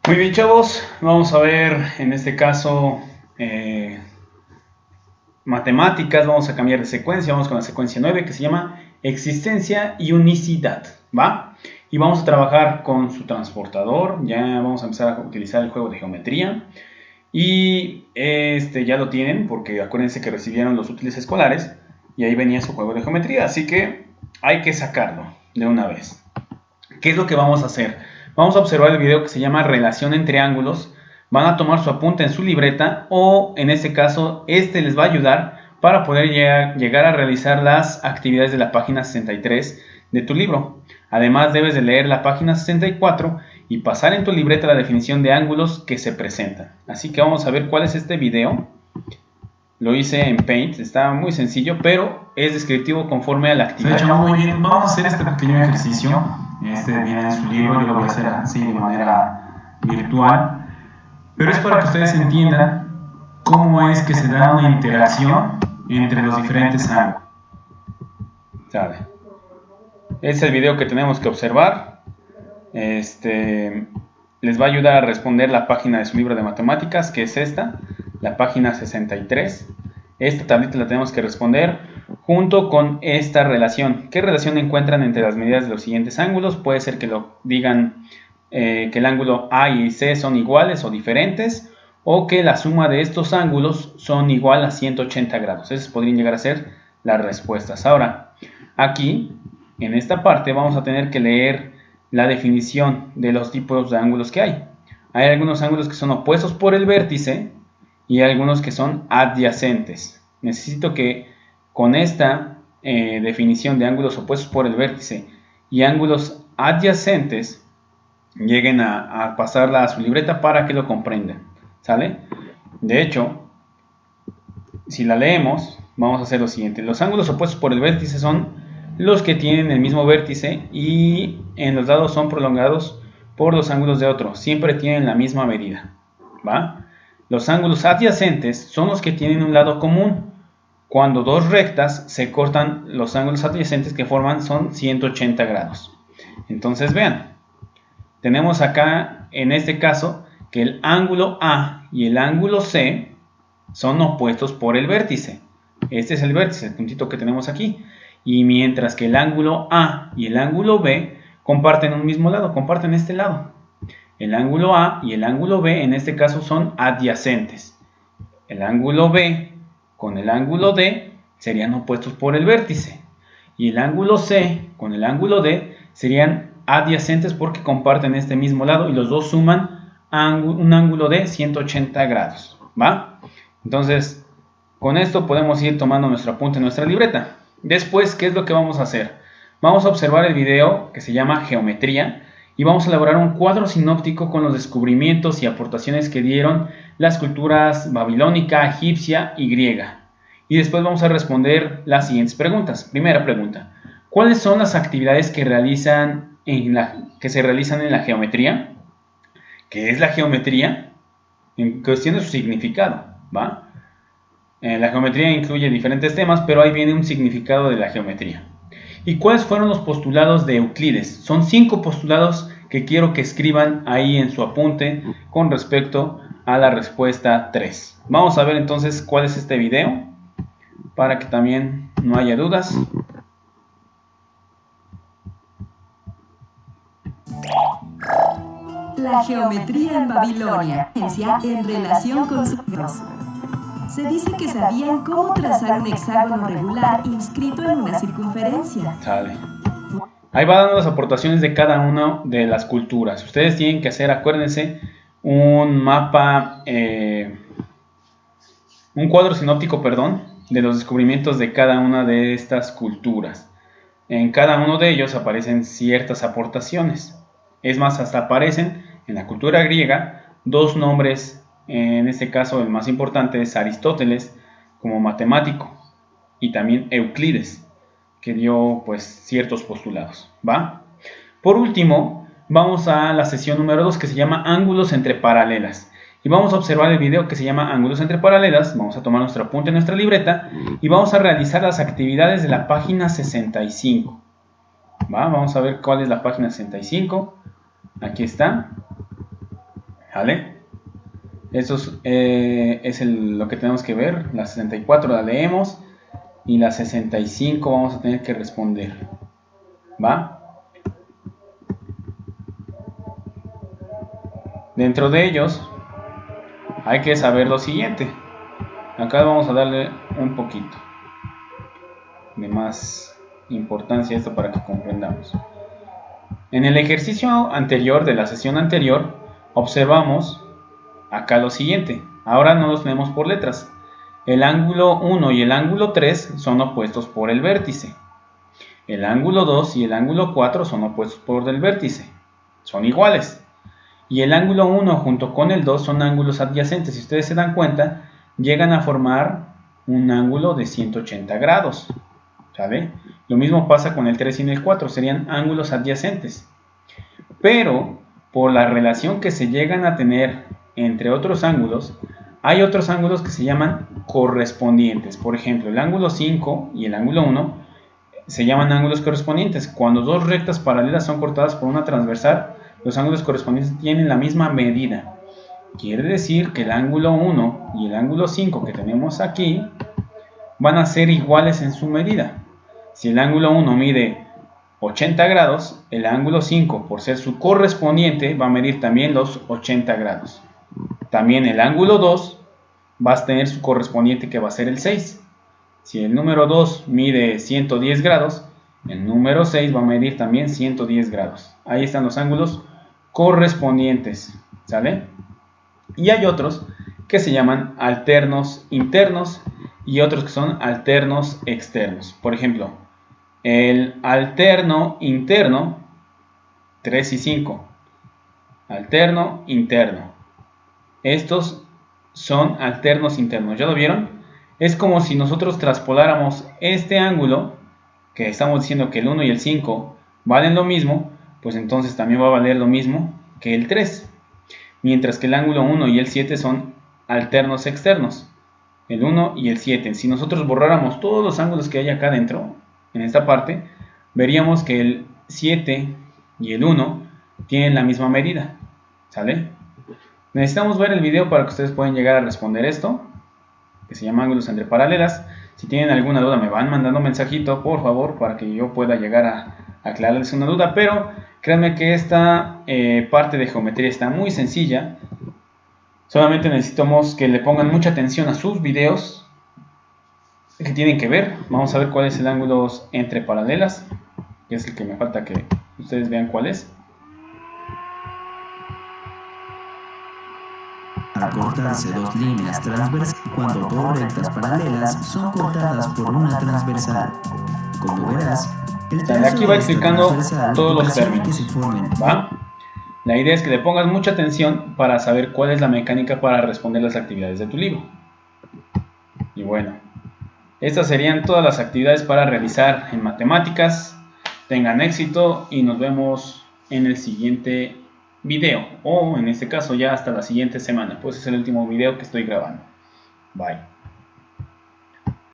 Muy bien, chavos, vamos a ver en este caso matemáticas. Vamos a cambiar de secuencia, vamos con la secuencia 9 que se llama existencia y unicidad, ¿va? Y vamos a trabajar con su transportador. Ya vamos a empezar a utilizar el juego de geometría y ya lo tienen porque acuérdense que recibieron los útiles escolares y ahí venía su juego de geometría, así que hay que sacarlo de una vez. ¿Qué es lo que vamos a hacer? Vamos a observar el video que se llama relación entre ángulos. Van a tomar su apunte en su libreta o en este caso les va a ayudar para poder llegar a realizar las actividades de la página 63 de tu libro. Además debes de leer la página 64 y pasar en tu libreta la definición de ángulos que se presentan. Así que vamos a ver cuál es este video. Lo hice en Paint, está muy sencillo, pero es descriptivo conforme a la actividad. De hecho, muy bien, vamos a hacer este pequeño ejercicio. Viene en su libro, yo lo voy a hacer así de manera virtual. Pero es para que ustedes entiendan cómo es que se da una interacción entre los diferentes ángulos. ¿Sabe? Es el video que tenemos que observar. Les va a ayudar a responder la página de su libro de matemáticas, que es esta, la página 63. Esta tablita la tenemos que responder junto con esta relación. ¿Qué relación encuentran entre las medidas de los siguientes ángulos? Puede ser que lo digan que el ángulo A y C son iguales o diferentes, o que la suma de estos ángulos son igual a 180 grados. Esas podrían llegar a ser las respuestas. Ahora, aquí, en esta parte, vamos a tener que leer la definición de los tipos de ángulos que hay. Hay algunos ángulos que son opuestos por el vértice y algunos que son adyacentes. Necesito que con esta definición de ángulos opuestos por el vértice y ángulos adyacentes lleguen a pasarla a su libreta para que lo comprendan, ¿sale? De hecho, si la leemos, vamos a hacer lo siguiente. Los ángulos opuestos por el vértice son los que tienen el mismo vértice y en los lados son prolongados por los ángulos de otro. Siempre tienen la misma medida, ¿va? Los ángulos adyacentes son los que tienen un lado común. Cuando dos rectas se cortan, los ángulos adyacentes que forman son 180 grados. Entonces vean, tenemos acá en este caso que el ángulo A y el ángulo C son opuestos por el vértice. Este es el vértice, el puntito que tenemos aquí. Y mientras que el ángulo A y el ángulo B comparten un mismo lado, comparten este lado. El ángulo A y el ángulo B en este caso son adyacentes. El ángulo B con el ángulo D serían opuestos por el vértice. Y el ángulo C con el ángulo D serían adyacentes porque comparten este mismo lado y los dos suman un ángulo de 180 grados. ¿Va? Entonces, con esto podemos ir tomando nuestro apunte en nuestra libreta. Después, ¿qué es lo que vamos a hacer? Vamos a observar el video que se llama Geometría y vamos a elaborar un cuadro sinóptico con los descubrimientos y aportaciones que dieron las culturas babilónica, egipcia y griega. Y después vamos a responder las siguientes preguntas. Primera pregunta: ¿cuáles son las actividades que se realizan en la geometría? ¿Qué es la geometría? En cuestión de su significado, ¿va? La geometría incluye diferentes temas, pero ahí viene un significado de la geometría. ¿Y cuáles fueron los postulados de Euclides? Son 5 postulados que quiero que escriban ahí en su apunte con respecto a la respuesta 3. Vamos a ver entonces cuál es este video para que también no haya dudas. La geometría en Babilonia, en relación con sus libros. Se dice que sabían cómo trazar un hexágono regular inscrito en una circunferencia. Sale. Ahí va dando las aportaciones de cada una de las culturas. Ustedes tienen que hacer, acuérdense, un mapa, un cuadro sinóptico, de los descubrimientos de cada una de estas culturas. En cada uno de ellos aparecen ciertas aportaciones. Es más, hasta aparecen en la cultura griega 2 nombres. En este caso el más importante es Aristóteles como matemático y también Euclides, que dio pues ciertos postulados, ¿va? Por último, vamos a la sesión número 2 que se llama ángulos entre paralelas. Y vamos a observar el video que se llama ángulos entre paralelas. Vamos a tomar nuestro apunte en nuestra libreta y vamos a realizar las actividades de la página 65. ¿Va? Vamos a ver cuál es la página 65. Aquí está. ¿Vale? Esto es lo que tenemos que ver. La 64 la leemos y la 65 vamos a tener que responder. ¿Va? Dentro de ellos hay que saber lo siguiente. Acá vamos a darle un poquito de más importancia a esto para que comprendamos. En el ejercicio anterior de la sesión anterior observamos acá lo siguiente. Ahora no los tenemos por letras. El ángulo 1 y el ángulo 3 son opuestos por el vértice. El ángulo 2 y el ángulo 4 son opuestos por el vértice. Son iguales. Y el ángulo 1 junto con el 2 son ángulos adyacentes. Si ustedes se dan cuenta, llegan a formar un ángulo de 180 grados. ¿Sabe? Lo mismo pasa con el 3 y el 4. Serían ángulos adyacentes. Pero, por la relación que se llegan a tener entre otros ángulos, hay otros ángulos que se llaman correspondientes. Por ejemplo, el ángulo 5 y el ángulo 1 se llaman ángulos correspondientes. Cuando dos rectas paralelas son cortadas por una transversal, los ángulos correspondientes tienen la misma medida. Quiere decir que el ángulo 1 y el ángulo 5 que tenemos aquí van a ser iguales en su medida. Si el ángulo 1 mide 80 grados, el ángulo 5, por ser su correspondiente, va a medir también los 80 grados. También el ángulo 2 va a tener su correspondiente, que va a ser el 6. Si el número 2 mide 110 grados, el número 6 va a medir también 110 grados. Ahí están los ángulos correspondientes, ¿sale? Y hay otros que se llaman alternos internos y otros que son alternos externos. Por ejemplo, el alterno interno, 3 y 5. Alterno interno. Estos son alternos internos. ¿Ya lo vieron? Es como si nosotros traspoláramos este ángulo, que estamos diciendo que el 1 y el 5 valen lo mismo, pues entonces también va a valer lo mismo que el 3. Mientras que el ángulo 1 y el 7 son alternos externos. El 1 y el 7. Si nosotros borráramos todos los ángulos que hay acá dentro, en esta parte, veríamos que el 7 y el 1 tienen la misma medida. ¿Sale? Necesitamos ver el video para que ustedes puedan llegar a responder esto, que se llama ángulos entre paralelas. Si tienen alguna duda me van mandando un mensajito, por favor, para que yo pueda llegar a aclararles una duda. Pero créanme que esta parte de geometría está muy sencilla. Solamente necesitamos que le pongan mucha atención a sus videos que tienen que ver. Vamos a ver cuál es el ángulo entre paralelas, que es el que me falta que ustedes vean cuál es. Al cortarse dos líneas transversales, cuando dos rectas paralelas son cortadas por una transversal. Como verás, el trazo aquí va explicando todos los ocasiona términos. que se formen. ¿Va? La idea es que le pongas mucha atención para saber cuál es la mecánica para responder las actividades de tu libro. Y bueno, estas serían todas las actividades para realizar en matemáticas. Tengan éxito y nos vemos en el siguiente video, o en este caso ya hasta la siguiente semana, pues es el último video que estoy grabando. Bye.